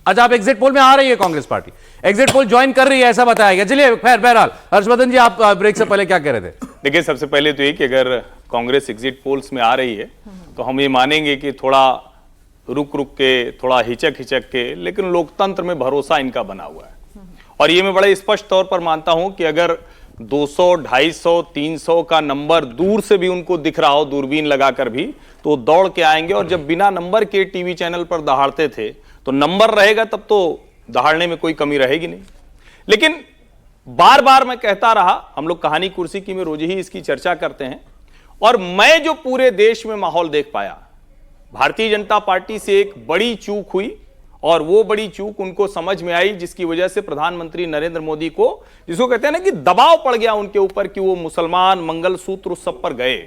अच्छा, आप exit poll में आ रही है Congress party, exit poll join कर रही है ऐसा बताया गया। चलिए खैर, बहरहाल हर्षवर्धन जी, आप ब्रेक से पहले क्या कह रहे थे? देखिए, सबसे पहले तो ये कि अगर कांग्रेस एग्जिट पोल्स में आ रही है तो हम ये मानेंगे कि थोड़ा रुक रुक के, थोड़ा हिचक हिचक के, लेकिन लोकतंत्र में भरोसा इनका बना हुआ है। और ये मैं बड़े स्पष्ट तौर पर मानता हूं कि अगर 200, 250, 300 का नंबर दूर से भी उनको दिख रहा हो, दूरबीन लगाकर भी, तो दौड़ के आएंगे। और जब बिना नंबर के टीवी चैनल पर दहाड़ते थे, तो नंबर रहेगा तब तो दहाड़ने में कोई कमी रहेगी नहीं। लेकिन बार बार मैं कहता रहा, हम लोग कहानी कुर्सी की में रोज ही इसकी चर्चा करते हैं, और मैं जो पूरे देश में माहौल देख पाया, भारतीय जनता पार्टी से एक बड़ी चूक हुई, और वो बड़ी चूक उनको समझ में आई, जिसकी वजह से प्रधानमंत्री नरेंद्र मोदी को, जिसको कहते हैं ना कि दबाव पड़ गया उनके ऊपर कि वो मुसलमान, मंगलसूत्र, उस सब पर गए।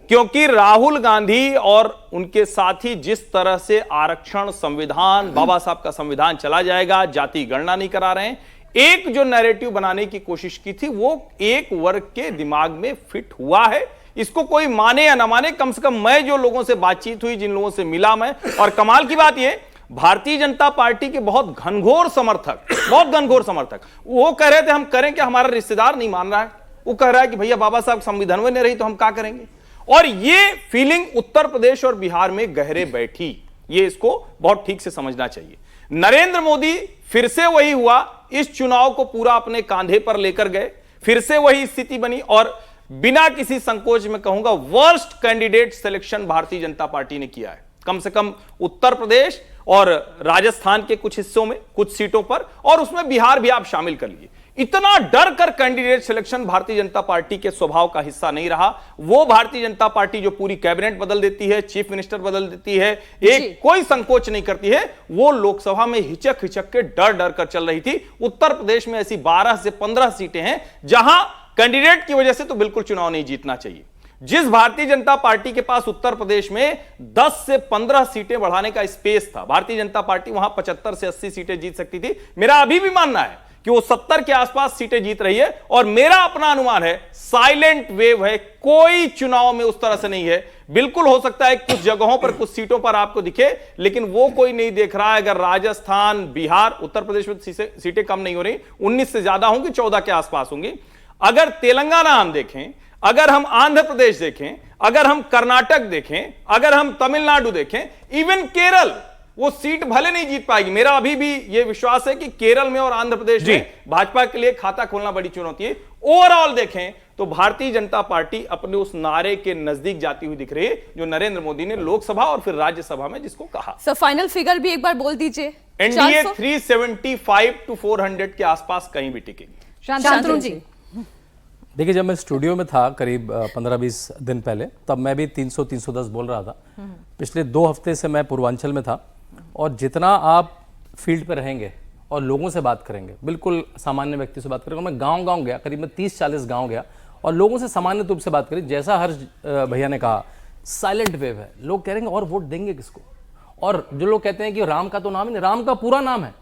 क्योंकि राहुल गांधी और उनके साथी जिस तरह से आरक्षण, संविधान, बाबा साहब का संविधान चला जाएगा, जाति गणना नहीं करा रहे हैं, एक जो नैरेटिव बनाने की कोशिश की थी, वो एक वर्ग के दिमाग में फिट हुआ है। इसको कोई माने या ना माने, कम से कम मैं जो लोगों से बातचीत हुई, जिन लोगों से मिला मैं, और कमाल की बात यह, भारतीय जनता पार्टी के बहुत घनघोर समर्थक, वो कह रहे थे हम करें क्या, हमारा रिश्तेदार नहीं मान रहा है, वो कह रहा है कि भैया बाबा साहब संविधान में नहीं रही तो हम क्या करेंगे। और ये फीलिंग उत्तर प्रदेश और बिहार में गहरे बैठी, ये इसको बहुत ठीक से समझना चाहिए। नरेंद्र मोदी फिर से वही हुआ, इस चुनाव को पूरा अपने कांधे पर लेकर गए, फिर से वही स्थिति बनी, और बिना किसी संकोच में कहूंगा worst candidate selection Bharatiya Janata party ने किया है, कम से कम उत्तर प्रदेश और राजस्थान के कुछ हिस्सों में, कुछ सीटों पर, और उसमें बिहार भी आप शामिल कर लीजिए। इतना डर कर candidate selection Bharatiya Janata party के स्वभाव का हिस्सा नहीं रहा। वो भारतीय जनता पार्टी जो पूरी कैबिनेट बदल देती है, चीफ मिनिस्टर बदल देती है, एक कोई संकोच नहीं करती है, वो लोकसभा में हिचक हिचक के डर डर कर चल रही थी। उत्तर प्रदेश में ऐसी 12 से 15 सीटें हैं जहां कैंडिडेट की वजह से तो बिल्कुल चुनाव नहीं जीतना चाहिए। जिस भारतीय जनता पार्टी के पास उत्तर प्रदेश में 10 से 15 सीटें बढ़ाने का स्पेस था, भारतीय जनता पार्टी वहां 75 से 80 सीटें जीत सकती थी। मेरा अभी भी मानना है कि वो 70 के आसपास सीटें जीत रही है, और मेरा अपना अनुमान है साइलेंट वेव है, कोई चुनाव में उस तरह से नहीं है। बिल्कुल हो सकता है कुछ जगहों पर, कुछ सीटों पर आपको दिखे, लेकिन वो कोई नहीं देख रहा है। अगर राजस्थान, बिहार, उत्तर प्रदेश में सीटें कम नहीं हो रही, 19 से ज्यादा होंगी, 14 के आसपास होंगी। अगर तेलंगाना हम देखें, अगर हम आंध्र प्रदेश देखें, अगर हम कर्नाटक देखें, अगर हम तमिलनाडु देखें, इवन केरल, वो सीट भले नहीं जीत पाएगी। मेरा अभी भी यह विश्वास है कि केरल में और आंध्र प्रदेश में भाजपा के लिए खाता खोलना बड़ी चुनौती है। ओवरऑल देखें तो भारतीय जनता पार्टी अपने उस नारे के नजदीक जाती हुई दिख रही है जो नरेंद्र मोदी ने लोकसभा और फिर राज्यसभा में जिसको कहा। सर फाइनल फिगर भी एक बार बोल दीजिए। एनडीए 375 to 400 के आसपास कहीं भी टिकेगी। शांतनु जी, देखिए, जब मैं स्टूडियो में था करीब 15-20 दिन पहले, तब मैं भी 300-310 बोल रहा था। पिछले 2 हफ्ते से मैं पूर्वांचल में था, और जितना आप फील्ड पर रहेंगे और लोगों से बात करेंगे, बिल्कुल सामान्य व्यक्ति से बात करेंगे, मैं गांव-गांव गया, करीब मैं 30-40 गांव गया और लोगों से सामान्य रूप से बात करी। जैसा हर्ष भैया ने कहा, साइलेंट वेव है, लोग कह रहे हैं और वोट देंगे किसको। और जो लोग कहते हैं कि राम का तो नाम ही नहीं, राम का पूरा नाम है,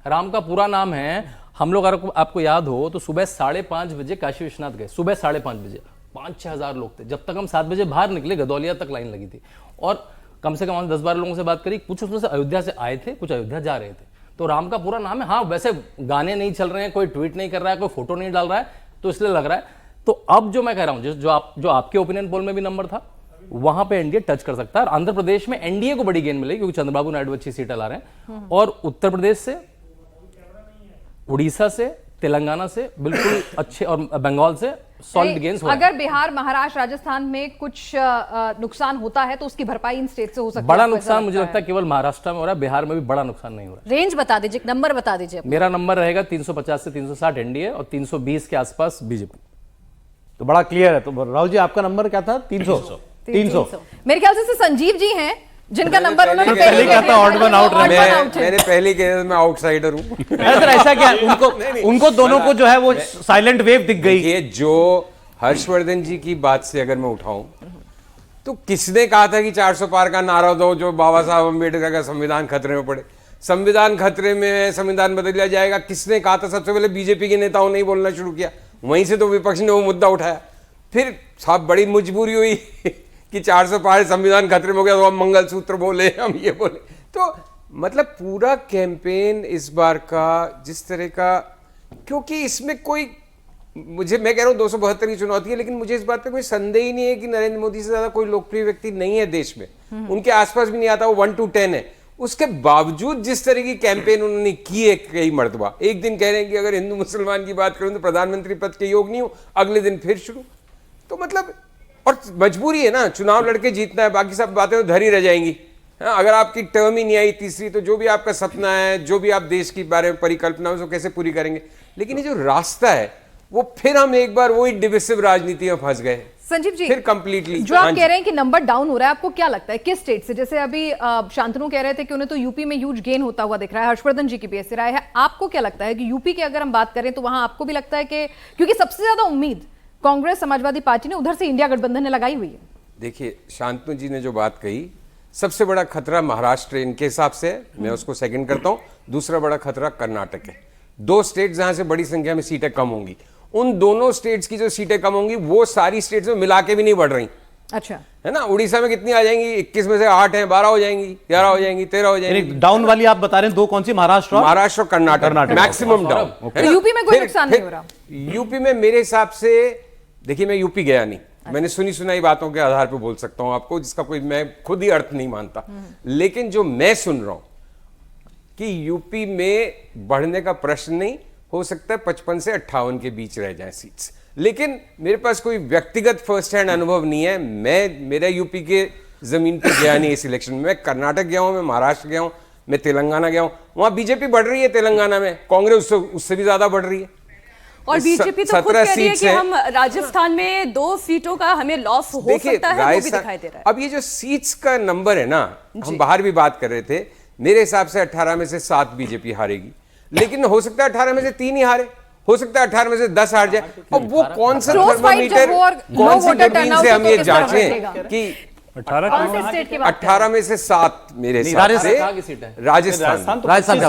राम का पूरा नाम है। हम लोग आपको याद हो तो सुबह 5:30 बजे काशी विश्वनाथ गए, सुबह 5:30 बजे 5-6 हज़ार लोग थे। जब तक हम 7 बजे बाहर निकले, गदौलिया तक लाइन लगी थी, और कम से कम 10-12 लोगों से बात करी, कुछ उसमें से अयोध्या से आए थे, कुछ अयोध्या जा रहे थे। तो राम का पूरा नाम है। हाँ, वैसे गाने नहीं चल रहे हैं, कोई ट्वीट नहीं कर रहा है, कोई फोटो नहीं डाल रहा है, तो इसलिए लग रहा है। तो अब जो मैं कह रहा हूं, जो आपके ओपिनियन पोल में भी नंबर था, वहां पे एनडीए टच कर सकता है। और आंध्र प्रदेश में एनडीए को बड़ी गेंद मिलेगी क्योंकि चंद्रबाबू नायडू अच्छी सीटें ला रहे हैं, और उत्तर प्रदेश से, उड़ीसा से, तेलंगाना से बिल्कुल अच्छे, और बंगाल से सॉलिड गेंस हो रहे हैं। अगर बिहार, महाराष्ट्र, राजस्थान में कुछ नुकसान होता है तो उसकी भरपाई इन स्टेट से हो सकती है। बड़ा नुकसान मुझे लगता है केवल महाराष्ट्र में हो रहा है, बिहार में भी बड़ा नुकसान नहीं हो रहा है। रेंज बता दीजिए, नंबर बता दीजिए। मेरा नंबर रहेगा 350 से 360 एनडीए और 320 के आसपास बीजेपी। तो बड़ा क्लियर है। तो राहुल जी, आपका नंबर क्या था? 300। मेरे ख्याल से संजीव जी हैं जिनका नंबर उन्होंने पहले क्या था, ऑड वन आउट। मैंने पहले कहा मैं आउटसाइडर हूं। सर ऐसा क्या, उनको दोनों को जो है वो साइलेंट वेव दिख गई। ये जो हर्षवर्धन जी की बात से अगर मैं उठाऊं, तो किसने कहा था कि 400 पार का नारा दो, जो बाबा साहब अम्बेडकर का संविधान खतरे में पड़े। संविधान खतरे में है, संविधान बदल दिया जाएगा, किसने कहा था? सबसे पहले बीजेपी के नेताओं ने ही बोलना शुरू किया, वहीं से तो विपक्ष ने वो मुद्दा उठाया। फिर साहब बड़ी मजबूरी हुई कि 400 पार संविधान खतरे में हो गया, तो हम मंगलसूत्र बोले, हम ये बोले। तो मतलब पूरा कैंपेन इस बार का जिस तरह का, क्योंकि इसमें कोई, मैं कह रहा हूं 272 की चुनौती है, लेकिन मुझे इस बात पे कोई संदेह ही नहीं है कि नरेंद्र मोदी से ज्यादा कोई लोकप्रिय व्यक्ति नहीं है देश में, उनके आसपास भी नहीं आता, वो 1 to 10 है। उसके बावजूद जिस तरह की कैंपेन उन्होंने की है कई मर्तबा, एक दिन कह रहे हैं कि अगर हिंदू मुसलमान की बात करूं तो प्रधानमंत्री पद के योग नहीं हो, अगले दिन फिर शुरू। तो मतलब, और मजबूरी है ना, चुनाव लड़के जीतना है, बाकी सब बातें तो धरी रह जाएंगी। हाँ, अगर आपकी टर्म ही नहीं आई तीसरी, तो जो भी आपका सपना है, जो भी आप देश के बारे में परिकल्पना है, उसको कैसे पूरी करेंगे। लेकिन ये जो रास्ता है, वो फिर हम एक बार वही डिविसिव राजनीति में फंस गए संजीव जी, फिर कंप्लीटली। जो आप कह रहे हैं कि नंबर डाउन हो रहा है, आपको क्या लगता है किस स्टेट से? जैसे अभी शांतनु कह रहे थे कि उन्हें तो यूपी में ह्यूज गेन होता हुआ दिख रहा है, हर्षवर्धन जी की भी ऐसी राय है। आपको क्या लगता है कि यूपी की अगर हम बात करें तो वहां आपको भी लगता है कि, क्योंकि सबसे ज्यादा उम्मीद कांग्रेस समाजवादी पार्टी ने उधर से इंडिया गठबंधन ने लगाई हुई है। देखिए, शांतनु जी ने जो बात कही, सबसे बड़ा खतरा महाराष्ट्र इनके हिसाब से है, मैं उसको सेकंड करता हूं। दूसरा बड़ा खतरा कर्नाटक है। 2 स्टेट जहां से बड़ी संख्या में सीटें कम होंगी, उन दोनों स्टेट्स की जो सीटें कम होंगी वो सारी स्टेट्स में मिला के भी नहीं बढ़ रही। अच्छा, है ना, उड़ीसा में कितनी आ जाएंगी? 21 में से 8 हैं, 12 हो जाएंगी, 11 हो जाएंगी, 13 हो जाएंगी। डाउन वाली आप बता रहे हैं 2 कौन सी? महाराष्ट्र और कर्नाटक मैक्सिमम डाउन। तो यूपी में कोई नुकसान नहीं हो रहा? यूपी में मेरे हिसाब से, देखिए मैं यूपी गया नहीं, मैंने सुनी सुनाई बातों के आधार पर बोल सकता हूं आपको, जिसका कोई मैं खुद ही अर्थ नहीं मानता। लेकिन जो मैं सुन रहा हूं कि यूपी में बढ़ने का प्रश्न नहीं, हो सकता है 55 से 58 के बीच रह जाए सीट्स। लेकिन मेरे पास कोई व्यक्तिगत फर्स्ट हैंड अनुभव नहीं है, मेरा यूपी के जमीन पर गया नहीं इस इलेक्शन में। मैं कर्नाटक गया हूं, मैं महाराष्ट्र गया हूं, मैं तेलंगाना गया हूं, वहां बीजेपी बढ़ रही है, तेलंगाना में कांग्रेस उससे भी ज्यादा बढ़ रही है। और बीजेपी तो खुद कह रही है कि हम राजस्थान में 2 सीटों का हमें लॉस हो सकता है, वो भी दिखाई दे रहा है। अब ये जो सीट्स का नंबर है ना, हम बाहर भी बात कर रहे थे, मेरे हिसाब से 18 में से 7 बीजेपी हारेगी, लेकिन हो सकता है 18 में से 3 ही हारे, हो सकता है 18 में से 10 हार जाए। और वो कौन सा थर्मामीटर, कौन सी जमीन से हम ये जांचें कि 18 में से 7 मेरे हिसाब से राजस्थान